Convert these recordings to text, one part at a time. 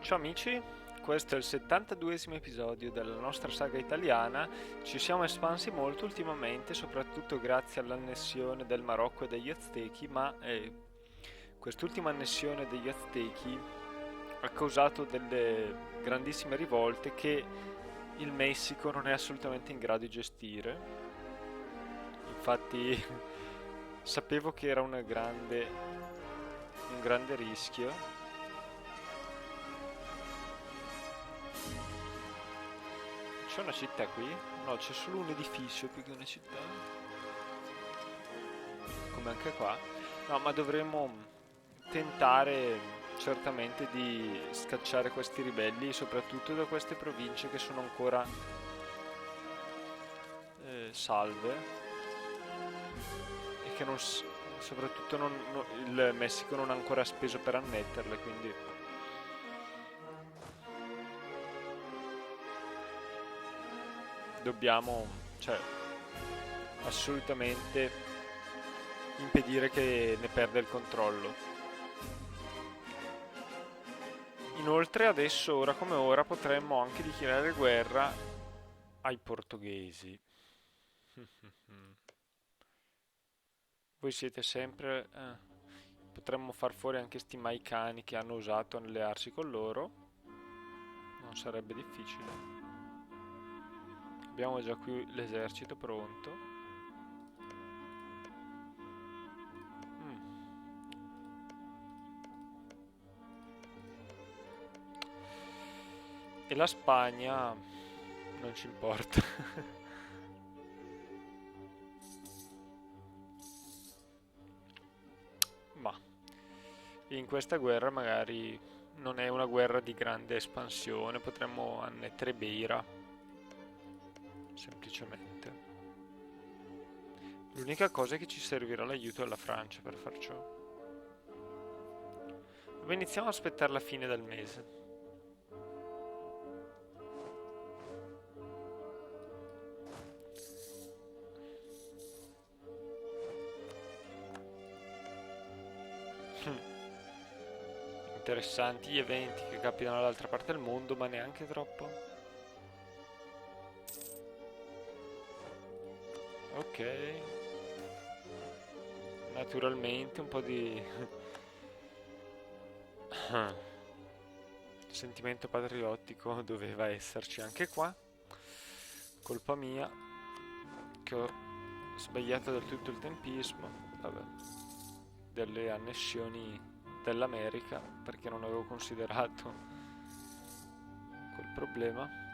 Ciao amici, questo è il 72esimo episodio della nostra saga italiana. Ci siamo espansi molto ultimamente, soprattutto grazie all'annessione del Marocco e degli Aztechi, ma quest'ultima annessione degli Aztechi ha causato delle grandissime rivolte che il Messico non è assolutamente in grado di gestire. Infatti sapevo che era un grande rischio. C'è una città qui? No, c'è solo un edificio più che una città. Come anche qua. No, ma dovremmo tentare certamente di scacciare questi ribelli, soprattutto da queste province che sono ancora salve e che soprattutto il Messico non ha ancora speso per annetterle, quindi dobbiamo, cioè, assolutamente impedire che ne perda il controllo. Inoltre adesso, ora come ora, potremmo anche dichiarare guerra ai portoghesi. Voi siete sempre... Potremmo far fuori anche sti maicani che hanno usato allearsi con loro. Non sarebbe difficile. Abbiamo già qui l'esercito pronto. Mm. E la Spagna non ci importa. Ma in questa guerra magari non è una guerra di grande espansione, potremmo annettere Beira, semplicemente. L'unica cosa è che ci servirà l'aiuto della Francia per far ciò. Ma iniziamo a aspettare la fine del mese. Interessanti gli eventi che capitano dall'altra parte del mondo, ma neanche troppo. Ok. Naturalmente un po' di sentimento patriottico doveva esserci anche qua. Colpa mia che ho sbagliato del tutto il tempismo, vabbè, delle annessioni dell'America perché non avevo considerato quel problema.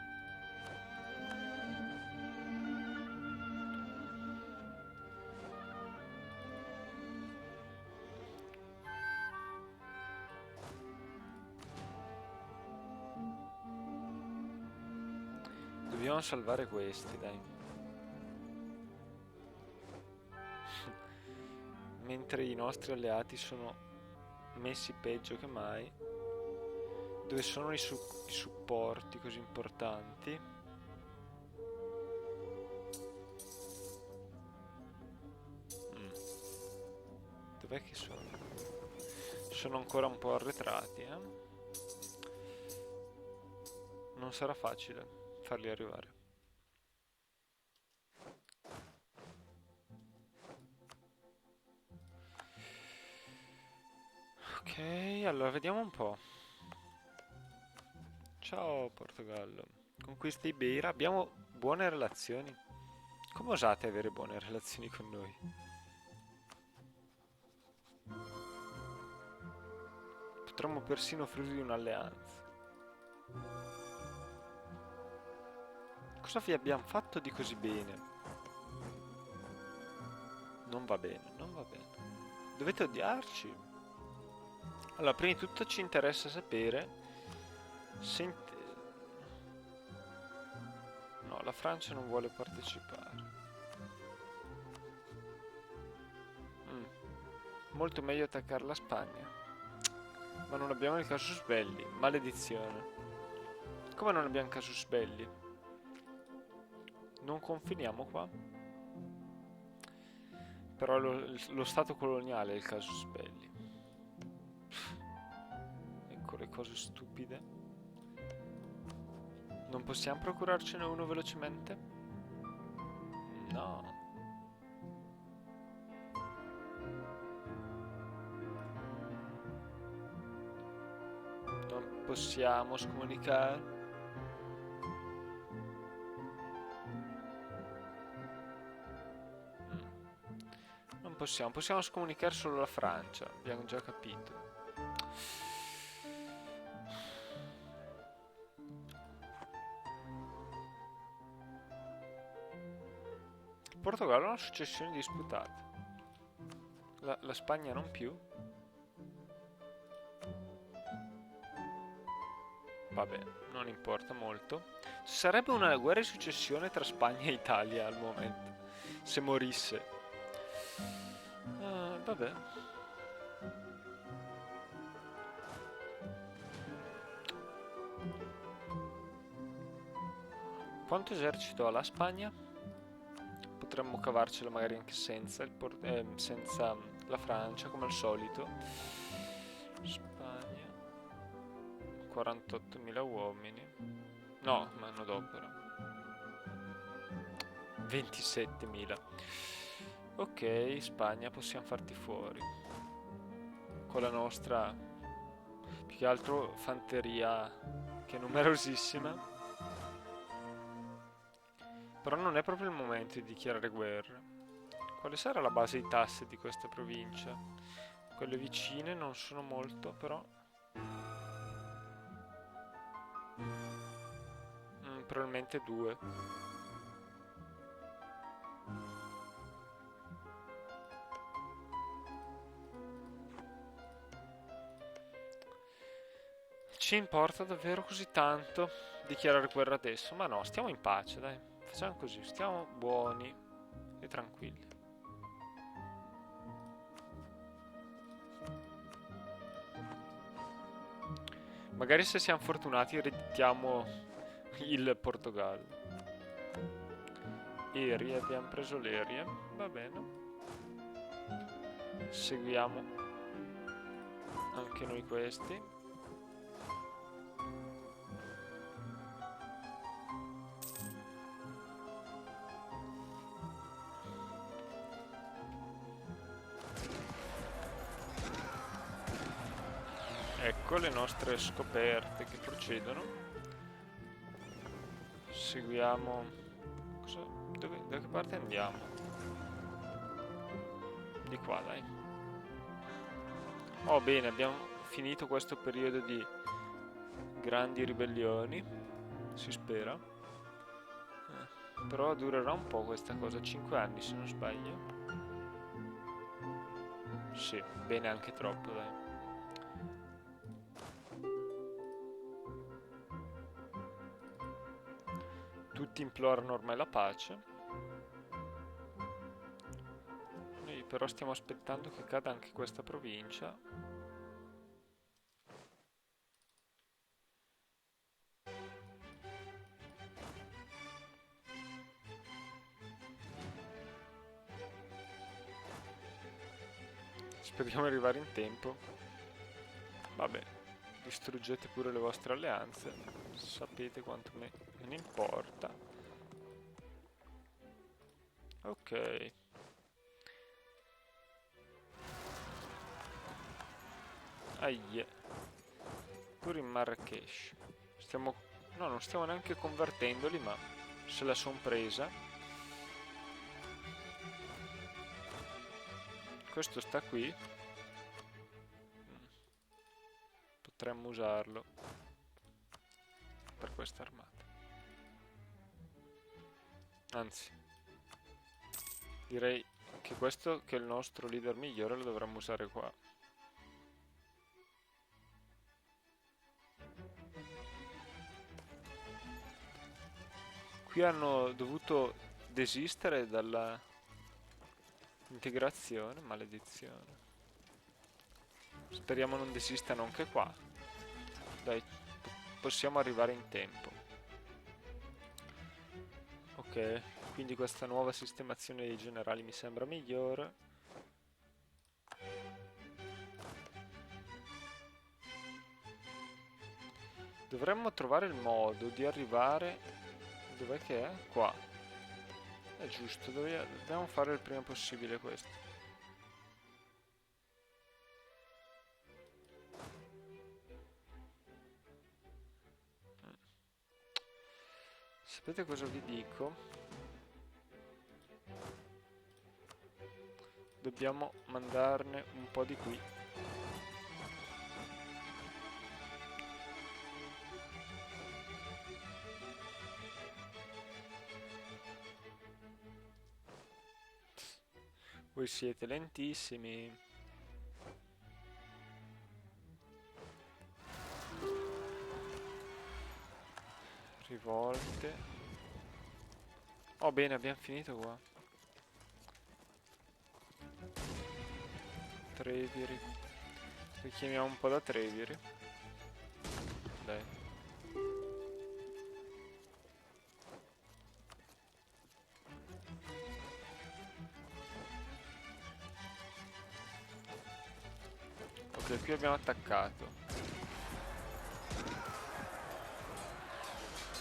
Dobbiamo salvare questi, dai. Mentre i nostri alleati sono messi peggio che mai. Dove sono i supporti così importanti? Mm. Dov'è che sono? Sono ancora un po' arretrati, eh? Non sarà facile farli arrivare. Ok, allora vediamo un po'. Ciao Portogallo. Con questa Iberia abbiamo buone relazioni. Come osate avere buone relazioni con noi? Potremmo persino offrirvi un'alleanza. Cosa vi abbiamo fatto di così bene? Non va bene, non va bene. Dovete odiarci. Allora, prima di tutto ci interessa sapere se... No, la Francia non vuole partecipare. Mm, molto meglio attaccare la Spagna. Ma non abbiamo il casus belli. Maledizione. Come non abbiamo casus belli? Non confiniamo qua? Però lo stato coloniale è il casus belli. Ecco le cose stupide. Non possiamo procurarcene uno velocemente? No. Non possiamo scomunicare. Non possiamo scomunicare solo la Francia, abbiamo già capito. Il Portogallo ha una successione disputata. La Spagna non più. Vabbè, non importa molto. Ci sarebbe una guerra di successione tra Spagna e Italia al momento. Se morisse. Vabbè. Quanto esercito ha la Spagna? Potremmo cavarcela magari anche senza, senza la Francia, come al solito. Spagna. 48.000 uomini. No, manodopera. 27.000. Ok, Spagna, possiamo farti fuori. Con la nostra, più che altro, fanteria, che è numerosissima. Però non è proprio il momento di dichiarare guerra. Quale sarà la base di tasse di questa provincia? Quelle vicine non sono molto, però... probabilmente 2. Ci importa davvero così tanto dichiarare guerra adesso? Ma no, stiamo in pace, dai. Facciamo così, stiamo buoni e tranquilli. Magari se siamo fortunati ereditiamo il Portogallo. Erie, abbiamo preso l'Erie, va bene. Seguiamo anche noi questi. Ecco le nostre scoperte che procedono. Seguiamo... Da che parte andiamo? Di qua, dai. Oh, bene, abbiamo finito questo periodo di grandi ribellioni. Si spera. Però durerà un po' questa cosa. 5 anni, se non sbaglio. Sì, bene anche troppo, dai. Tutti implorano ormai la pace. Noi però stiamo aspettando che cada anche questa provincia. Speriamo di arrivare in tempo. Vabbè, distruggete pure le vostre alleanze. Sapete quanto me ne importa. Ok. Aie. Pure in Marrakesh. Stiamo... No, non stiamo neanche convertendoli, ma se la son presa. Questo sta qui. Potremmo usarlo per questa armata. Anzi, direi che questo, che è il nostro leader migliore, lo dovremmo usare qua. Qui hanno dovuto desistere dalla integrazione, maledizione. Speriamo non desistano anche qua. Dai, possiamo arrivare in tempo. Ok, quindi questa nuova sistemazione dei generali mi sembra migliore. Dovremmo trovare il modo di arrivare... Dov'è che è? Qua. È giusto, dobbiamo fare il prima possibile questo. Sapete cosa vi dico? Dobbiamo mandarne un po' di qui. Voi siete lentissimi. Rivolte. Oh bene, abbiamo finito qua. Treviri. Richiamiamo un po' da Treviri. Dai. Ok, qui abbiamo attaccato.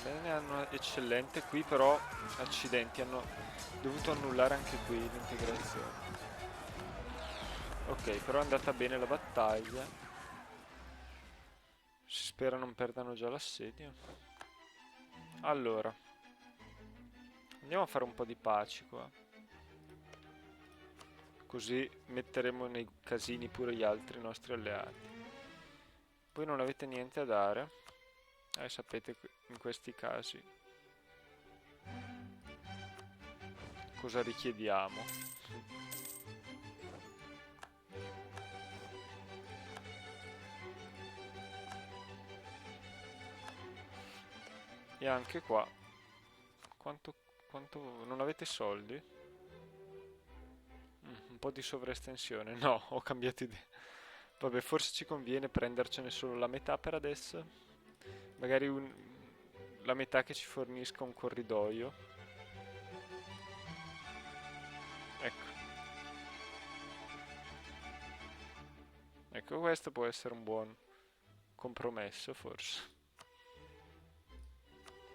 Bene, hanno eccellente. Qui però, accidenti, hanno dovuto annullare anche qui l'integrazione. Ok, però è andata bene la battaglia. Si spera non perdano già l'assedio. Allora, andiamo a fare un po' di pace qua. Così metteremo nei casini pure gli altri nostri alleati. Voi non avete niente a dare. Sapete in questi casi cosa richiediamo. E anche qua. Quanto non avete soldi? Un po' di sovraestensione. No, ho cambiato idea. Vabbè, forse ci conviene prendercene solo la metà per adesso. Magari la metà che ci fornisca un corridoio. Ecco. Ecco, questo può essere un buon compromesso, forse.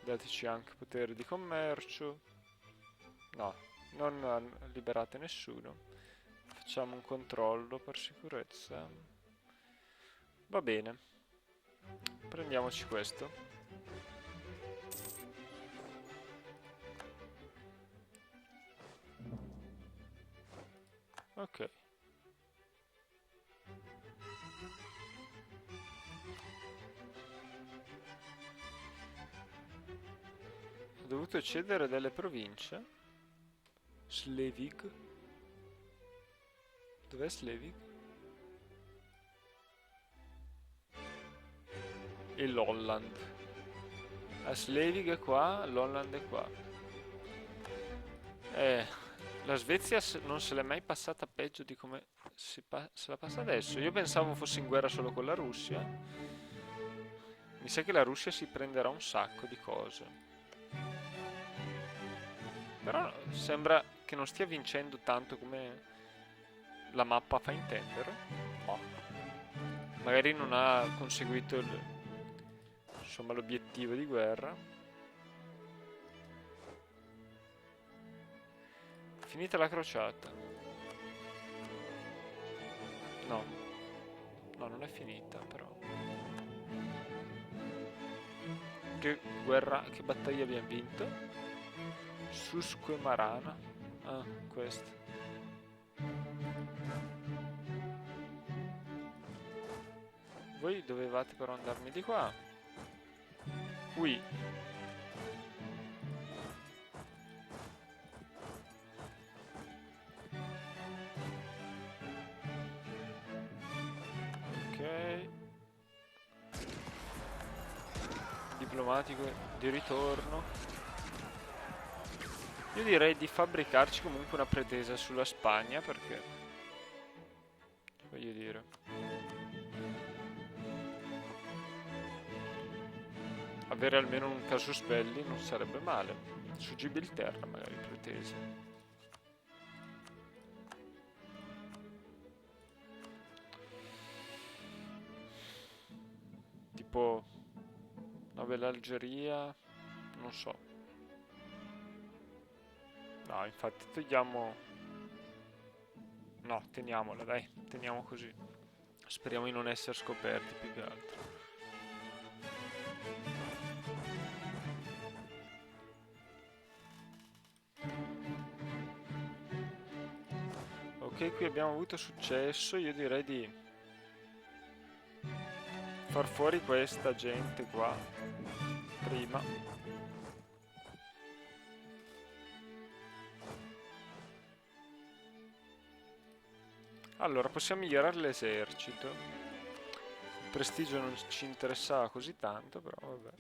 Dateci anche potere di commercio. No, non liberate nessuno. Facciamo un controllo per sicurezza. Va bene. Prendiamoci questo. Ok. Ho dovuto cedere delle province. Slevig. Dov'è Slevig? E l'Holland. A Slevig è qua, l'Holland è qua. La Svezia non se l'è mai passata peggio di come se la passa adesso. Io pensavo fosse in guerra solo con la Russia. Mi sa che la Russia si prenderà un sacco di cose. Però sembra che non stia vincendo tanto come la mappa fa intendere. No. Magari non ha conseguito insomma, l'obiettivo di guerra. Finita la crociata. No. No, non è finita però. Che guerra, che battaglia abbiamo vinto? Susquemarana. Ah, questo. Voi dovevate però andarmi di qua. Qui. Ok. Diplomatico di ritorno. Io direi di fabbricarci comunque una pretesa sulla Spagna perché, voglio dire, avere almeno un casus belli non sarebbe male. Su Gibilterra magari pretese. Tipo Vabbè, l'Algeria... non so. No, infatti togliamo... no, teniamola, dai. Teniamo così. Speriamo di non essere scoperti più che altro. Ok, qui abbiamo avuto successo. Io direi di far fuori questa gente qua prima. Allora, possiamo migliorare l'esercito. Il prestigio non ci interessava così tanto, però vabbè.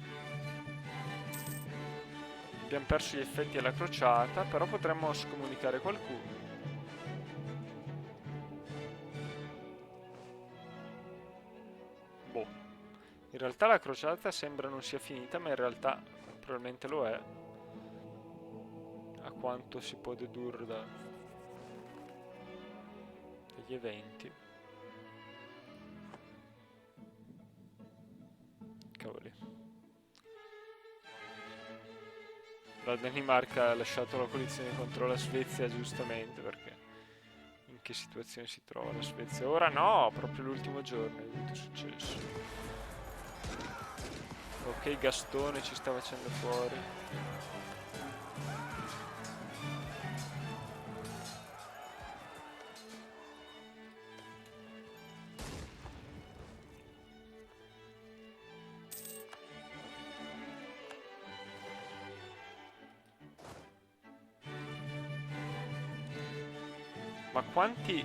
Abbiamo perso gli effetti alla crociata, però potremmo scomunicare qualcuno. Boh. In realtà la crociata sembra non sia finita, ma in realtà probabilmente lo è. A quanto si può dedurre dagli eventi. Cavoli. La Danimarca ha lasciato la coalizione contro la Svezia giustamente, perché in che situazione si trova la Svezia? Ora no, proprio l'ultimo giorno è avuto successo. Ok, Gastone ci sta facendo fuori. Ma quanti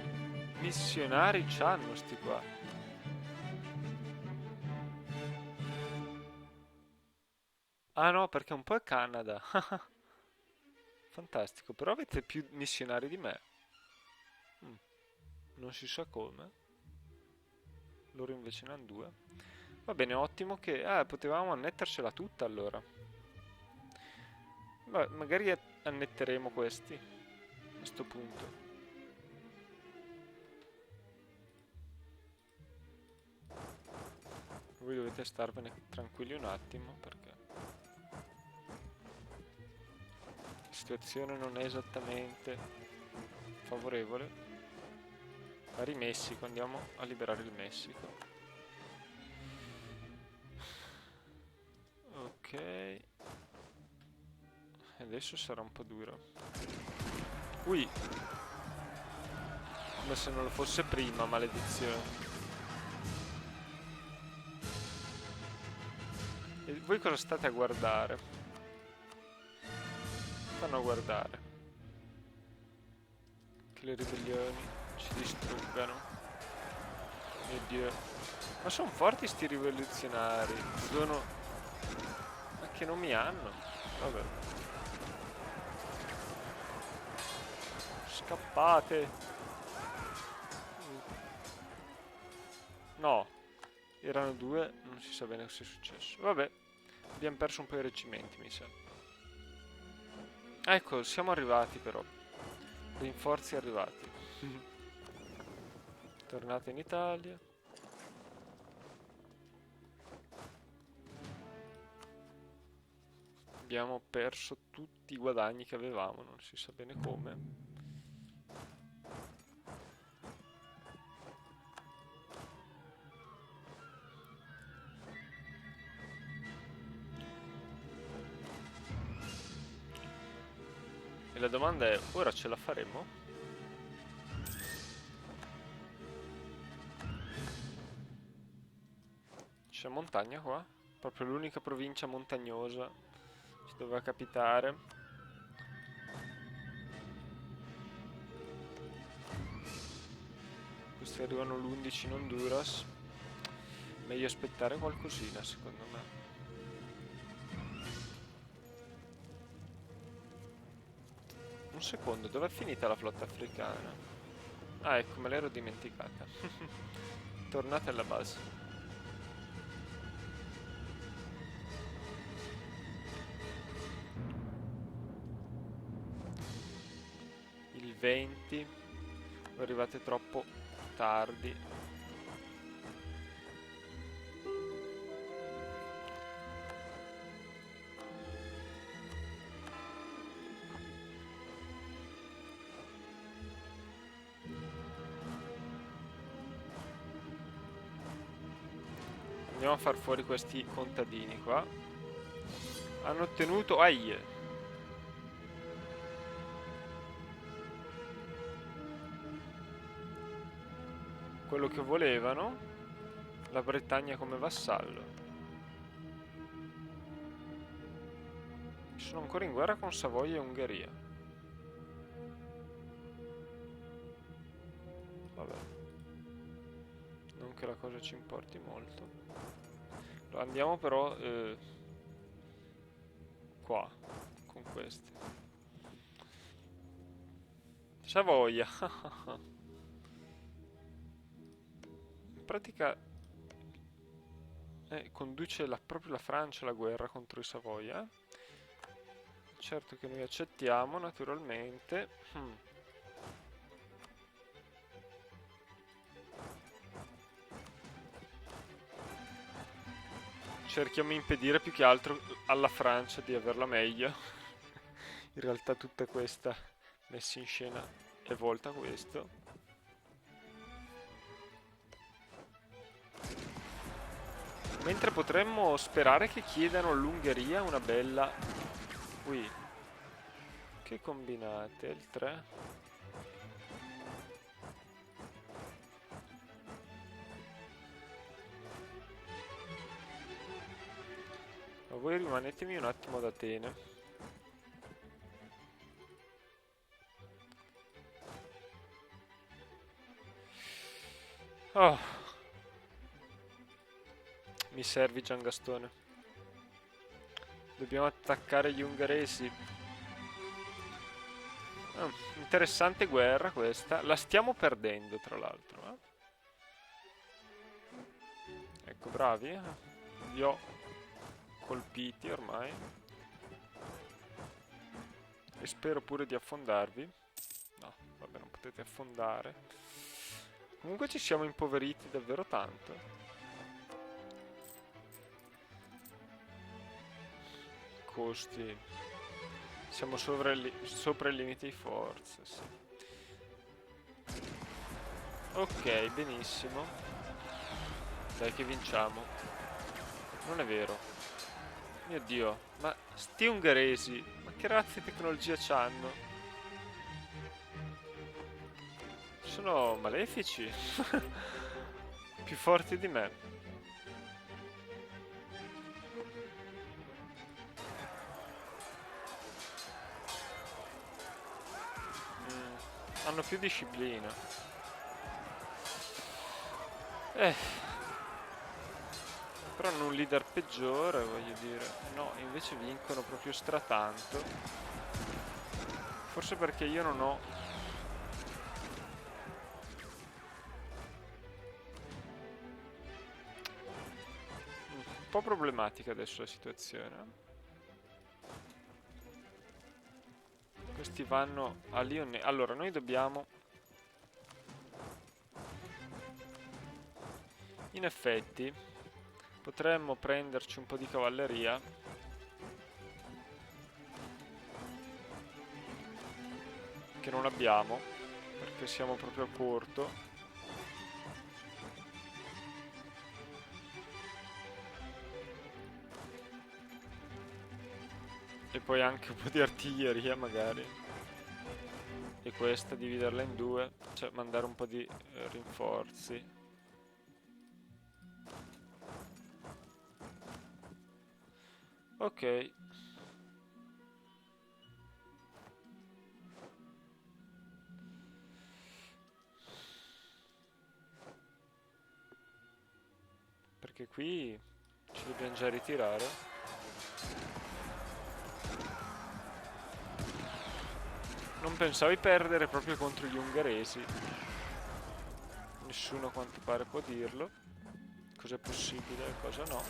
missionari c'hanno sti qua? Ah no, perché un po' è Canada. Fantastico, però avete più missionari di me. Mm, non si sa come. Loro invece ne hanno due. Va bene, ottimo che... ah, potevamo annettercela tutta allora. Beh, magari annetteremo questi a sto punto. Voi dovete starvene tranquilli un attimo perché la situazione non è esattamente favorevole. Magari Messico, andiamo a liberare il Messico. Ok. Adesso sarà un po' duro. Ui! Come se non lo fosse prima, maledizione. E voi cosa state a guardare? Stanno a guardare. Che le ribellioni ci distruggano. Mio Dio. Ma sono forti sti rivoluzionari. Sono... ma che non mi hanno? Vabbè. Scappate. No. Erano due, non si sa bene cosa è successo. Vabbè. Abbiamo perso un po' i reggimenti, mi sa. Ecco, siamo arrivati però. Rinforzi arrivati. Tornate in Italia. Abbiamo perso tutti i guadagni che avevamo, non si sa bene come. E la domanda è, ora ce la faremo? C'è montagna qua? Proprio l'unica provincia montagnosa ci doveva capitare. Questi arrivano l'11 in Honduras. Meglio aspettare qualcosina, secondo me. Un secondo, dov'è finita la flotta africana? Ah, ecco, me l'ero dimenticata. Tornate alla base. Il 20. Arrivate troppo tardi. Andiamo a far fuori questi contadini qua. Hanno ottenuto... Aie! Quello che volevano. La Bretagna come vassallo. Sono ancora in guerra con Savoia e Ungheria. Vabbè. Non che la cosa ci importi molto. Andiamo però qua con questi. Savoia. In pratica conduce proprio la Francia alla guerra contro i Savoia. Certo che noi accettiamo, naturalmente. Cerchiamo di impedire più che altro alla Francia di averla meglio. In realtà tutta questa messa in scena è volta a questo. Mentre potremmo sperare che chiedano all'Ungheria una bella... Ui. Che combinate? Il 3. Ma voi rimanetemi un attimo ad Atene. Oh. Mi servi Giangastone. Dobbiamo attaccare gli ungheresi. Interessante guerra questa. La stiamo perdendo, tra l'altro. Ecco, bravi. Vi ho colpiti ormai. E spero pure di affondarvi. No, vabbè, non potete affondare. Comunque ci siamo impoveriti davvero tanto. Costi. Siamo sopra il limite di forza, sì. Ok, benissimo. Dai che vinciamo. Non è vero. Mio Dio, ma sti ungheresi, ma che razza di tecnologia c'hanno? Sono malefici. Più forti di me. Hanno più disciplina. Però hanno un leader peggiore, voglio dire. No, invece vincono proprio stratanto. Forse perché io non ho... Un po' problematica adesso la situazione. Questi vanno a Lione. Allora, noi dobbiamo... In effetti, potremmo prenderci un po' di cavalleria. Che non abbiamo, perché siamo proprio a corto. E poi anche un po' di artiglieria, magari. E questa dividerla in due, cioè mandare un po' di rinforzi. Ok. Perché qui ci dobbiamo già ritirare. Non pensavo di perdere proprio contro gli ungheresi. Nessuno a quanto pare può dirlo. Cosa è possibile e cosa no.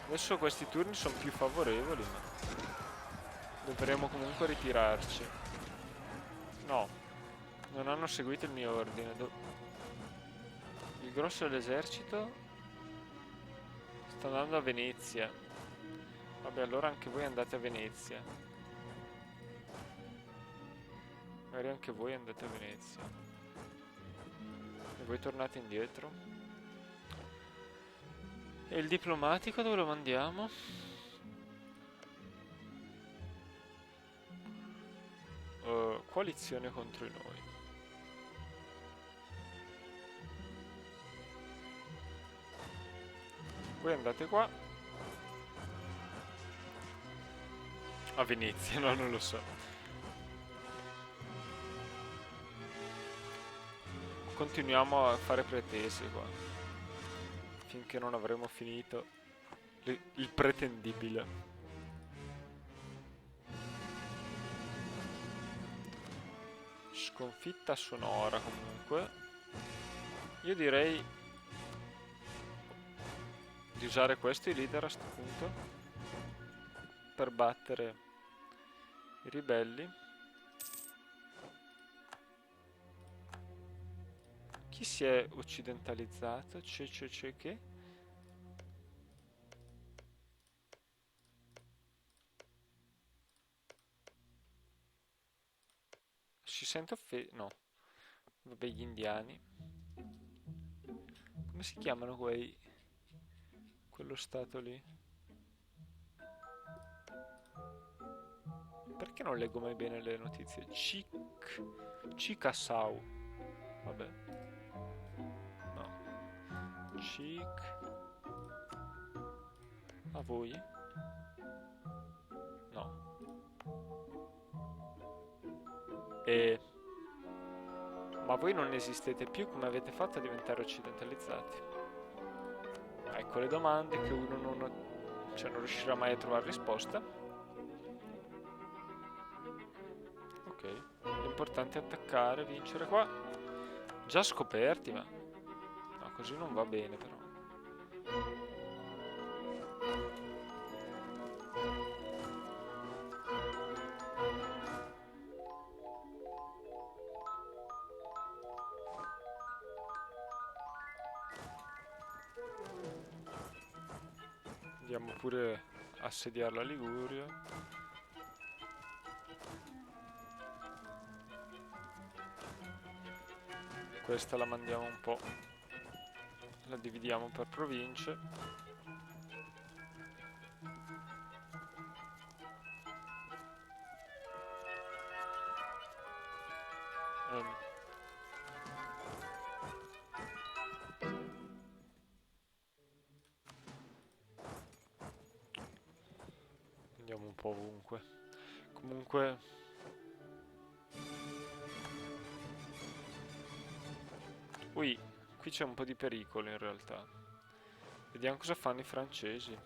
Adesso questi turni sono più favorevoli, ma dovremo comunque ritirarci. No, non hanno seguito il mio ordine. Il grosso dell'esercito sta andando a Venezia. Vabbè, allora anche voi andate a Venezia. Magari anche voi andate a Venezia. E voi tornate indietro. E il diplomatico dove lo mandiamo? Coalizione contro di noi. Voi andate qua. A Venezia, no, non lo so. Continuiamo a fare pretese qua. Finché non avremo finito il pretendibile. Sconfitta sonora comunque. Io direi di usare questi leader a sto punto per battere i ribelli. Chi si è occidentalizzato? C'è che? Si sente no. Vabbè, gli indiani. Come si chiamano quei... quello stato lì? Perché non leggo mai bene le notizie? Chickasaw. Vabbè. No. A voi? No. Ma voi non esistete più, come avete fatto a diventare occidentalizzati? Ecco le domande che uno non riuscirà mai a trovare risposta. Ok, l'importante è attaccare, vincere qua. Già scoperti, ma... no, così non va bene però. Andiamo pure a assediare la Liguria. Questa la mandiamo un po'. La dividiamo per province. Andiamo un po' ovunque. Comunque... ui, qui c'è un po' di pericolo in realtà. Vediamo cosa fanno i francesi.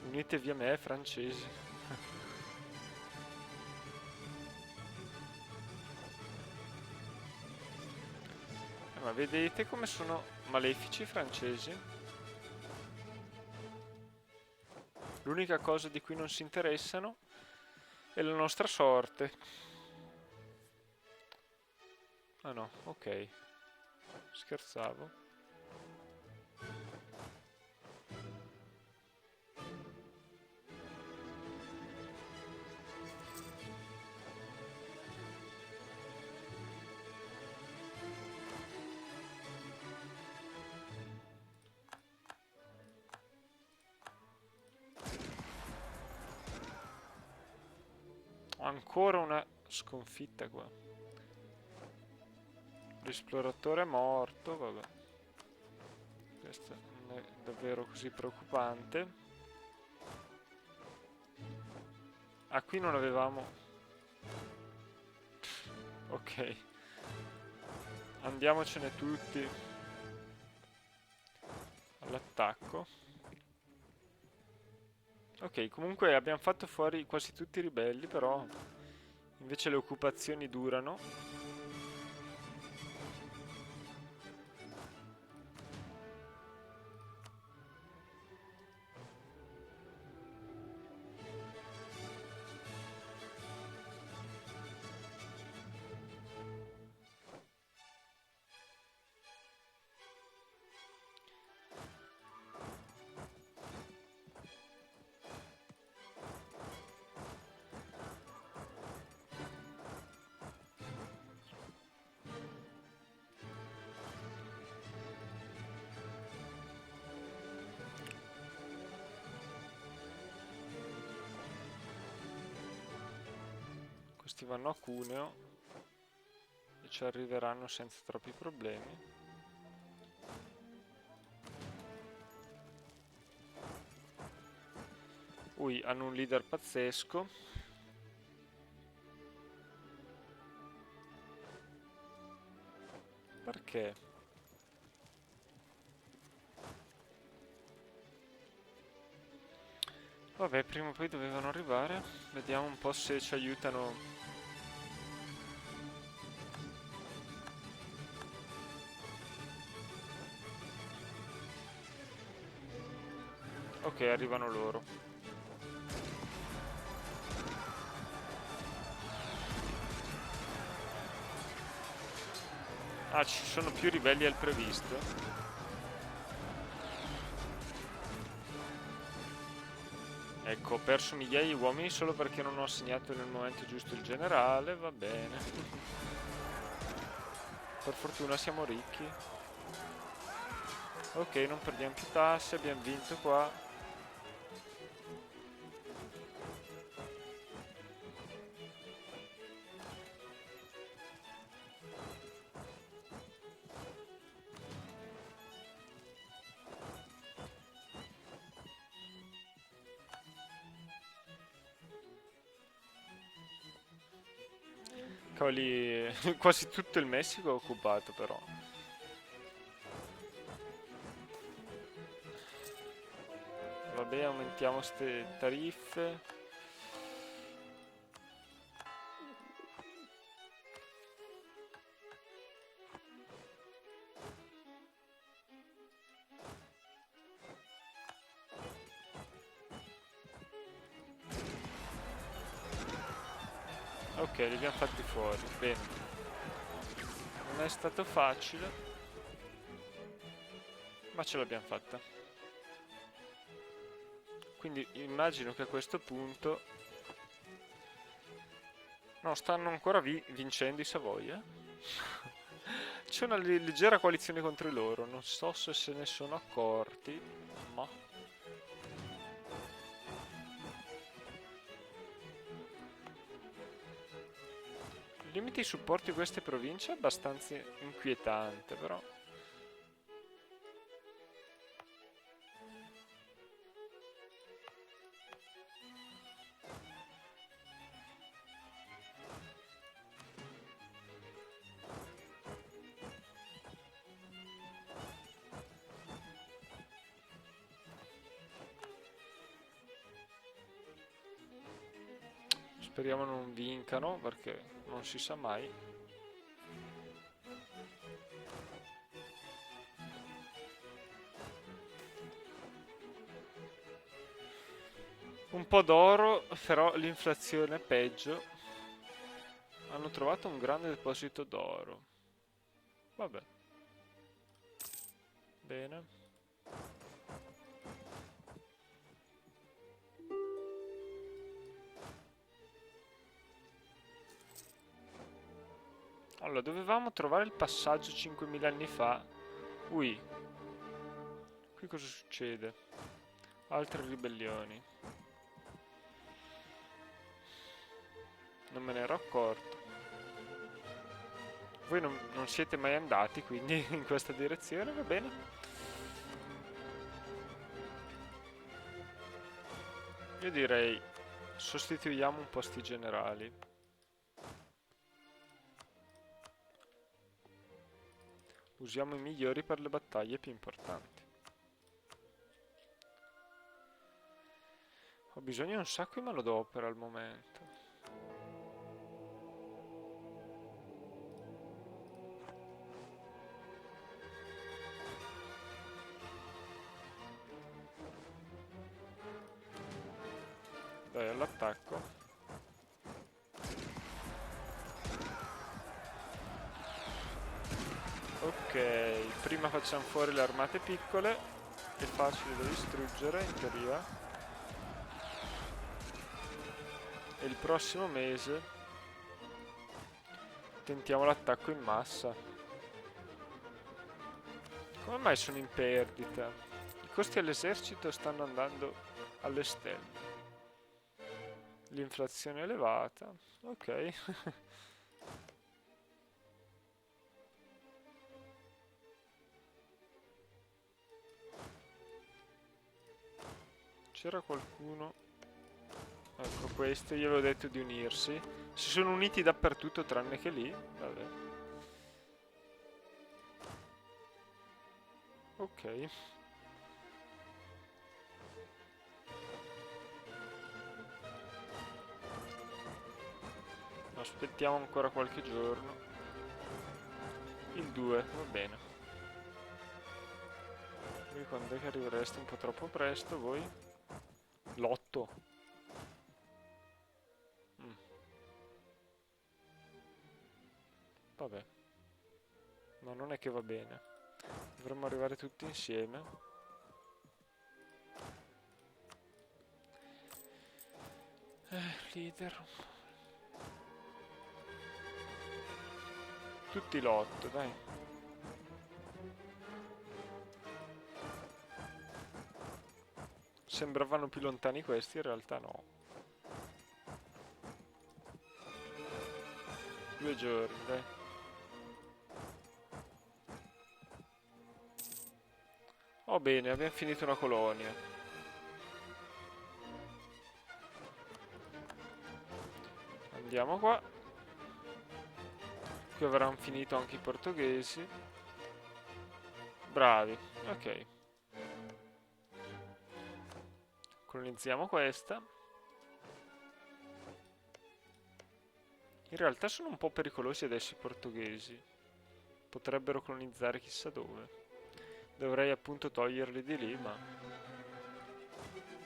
Unitevi a me, francesi. Ma vedete come sono malefici i francesi? L'unica cosa di cui non si interessano è la nostra sorte. Ah no, ok. Scherzavo. Ancora una sconfitta qua. L'esploratore è morto, vabbè. Questo non è davvero così preoccupante. Ah, qui non avevamo... ok. Andiamocene tutti all'attacco. Ok, comunque abbiamo fatto fuori quasi tutti i ribelli, però invece le occupazioni durano. Questi vanno a Cuneo e ci arriveranno senza troppi problemi. Ui, hanno un leader pazzesco. Perché? Vabbè, prima o poi dovevano arrivare. Vediamo un po' se ci aiutano. Ok, arrivano loro. Ah, ci sono più ribelli al previsto. Ecco, ho perso migliaia di uomini solo perché non ho assegnato nel momento giusto il generale, va bene. Per fortuna siamo ricchi. Ok, non perdiamo più tasse, abbiamo vinto qua. Cavoli, quasi tutto il Messico è occupato però. Vabbè, aumentiamo ste tariffe. Ok, li abbiamo fatti fuori, bene. Non è stato facile, ma ce l'abbiamo fatta. Quindi immagino che a questo punto... No, stanno ancora vincendo i Savoia. C'è una leggera coalizione contro di loro, non so se ne sono accorti, ma... Il limite di supporti di queste province è abbastanza inquietante, però... Speriamo non vincano, perché non si sa mai. Un po' d'oro, però l'inflazione è peggio. Hanno trovato un grande deposito d'oro. Vabbè. Bene. Allora, dovevamo trovare il passaggio 5000 anni fa. Ui, qui cosa succede? Altre ribellioni. Non me ne ero accorto. Voi non siete mai andati, quindi, in questa direzione, va bene? Io direi, sostituiamo un po' sti generali. Usiamo i migliori per le battaglie più importanti. Ho bisogno di un sacco di manodopera al momento. Dai, all'attacco. Ok, prima facciamo fuori le armate piccole. È facile da distruggere, in teoria. E il prossimo mese tentiamo l'attacco in massa. Come mai sono in perdita? I costi all'esercito stanno andando alle stelle. L'inflazione è elevata. Ok. C'era qualcuno. Ecco, questo gli avevo detto di unirsi. Si sono uniti dappertutto tranne che lì. Vabbè. Ok. Aspettiamo ancora qualche giorno. Il 2, va bene. Voi quando è che arrivereste un po' troppo presto, voi? L'8. Vabbè, ma non è che va bene. Dovremmo arrivare tutti insieme. Leader. Tutti l'8, dai. Sembravano più lontani questi, in realtà no. 2 giorni, dai. Oh bene, abbiamo finito una colonia. Andiamo qua. Qui avranno finito anche i portoghesi. Bravi, ok. Colonizziamo questa. In realtà sono un po' pericolosi adesso i portoghesi. Potrebbero colonizzare chissà dove. Dovrei appunto toglierli di lì, ma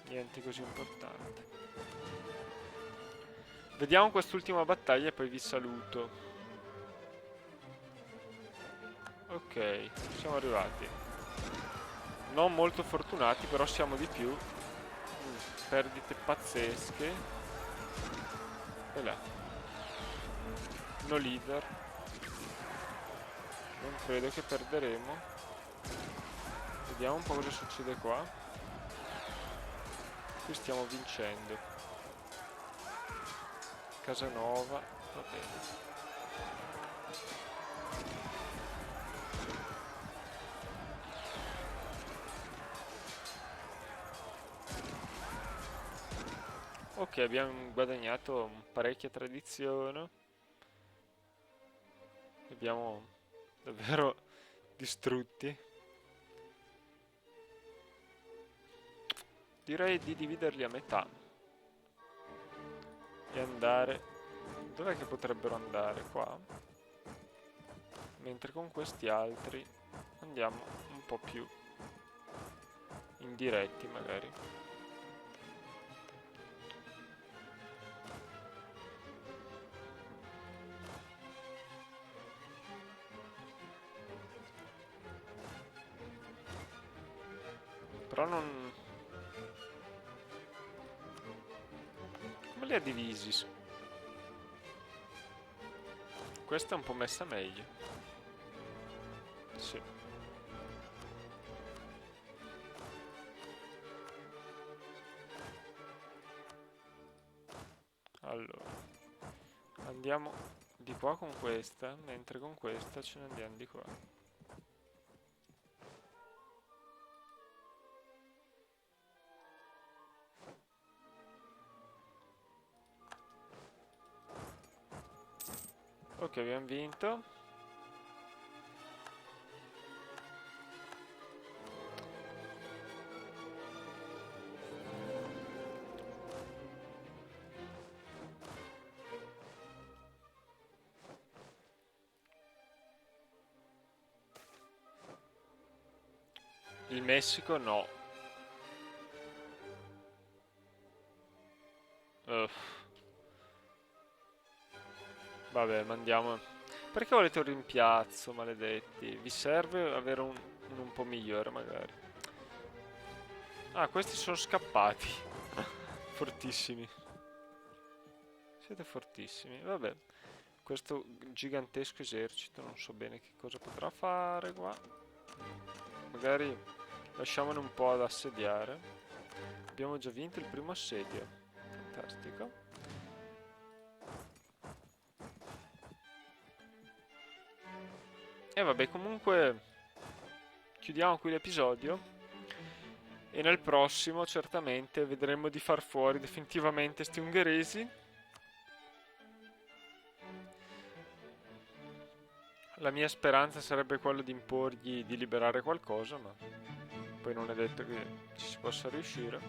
niente così importante. Vediamo quest'ultima battaglia e poi vi saluto. Ok, siamo arrivati. Non molto fortunati, però siamo di più. Perdite pazzesche. E là. No leader. Non credo che perderemo. Vediamo un po' cosa succede qua. Qui stiamo vincendo. Casanova. Va bene. Ok, abbiamo guadagnato parecchia tradizione. Li abbiamo davvero distrutti. Direi di dividerli a metà e andare... Dov'è che potrebbero andare? Qua? Mentre con questi altri andiamo un po' più indiretti magari. Però non... Come li ha divisi? Questa è un po' messa meglio. Sì. Allora, andiamo di qua con questa, mentre con questa ce ne andiamo di qua. Ok, abbiamo vinto. Il Messico no. Vabbè, mandiamo. Perché volete un rimpiazzo, maledetti? Vi serve avere un po' migliore, magari. Ah, questi sono scappati. Fortissimi. Siete fortissimi. Vabbè, questo gigantesco esercito, non so bene che cosa potrà fare qua. Magari lasciamone un po' ad assediare. Abbiamo già vinto il primo assedio. Fantastico. E vabbè, comunque chiudiamo qui l'episodio. E nel prossimo certamente vedremo di far fuori definitivamente sti ungheresi. La mia speranza sarebbe quella di imporgli di liberare qualcosa, ma poi non è detto che ci si possa riuscire.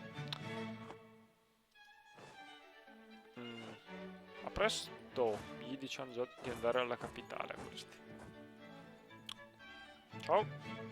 Mm. A presto, gli diciamo già di andare alla capitale a questi. Ciao!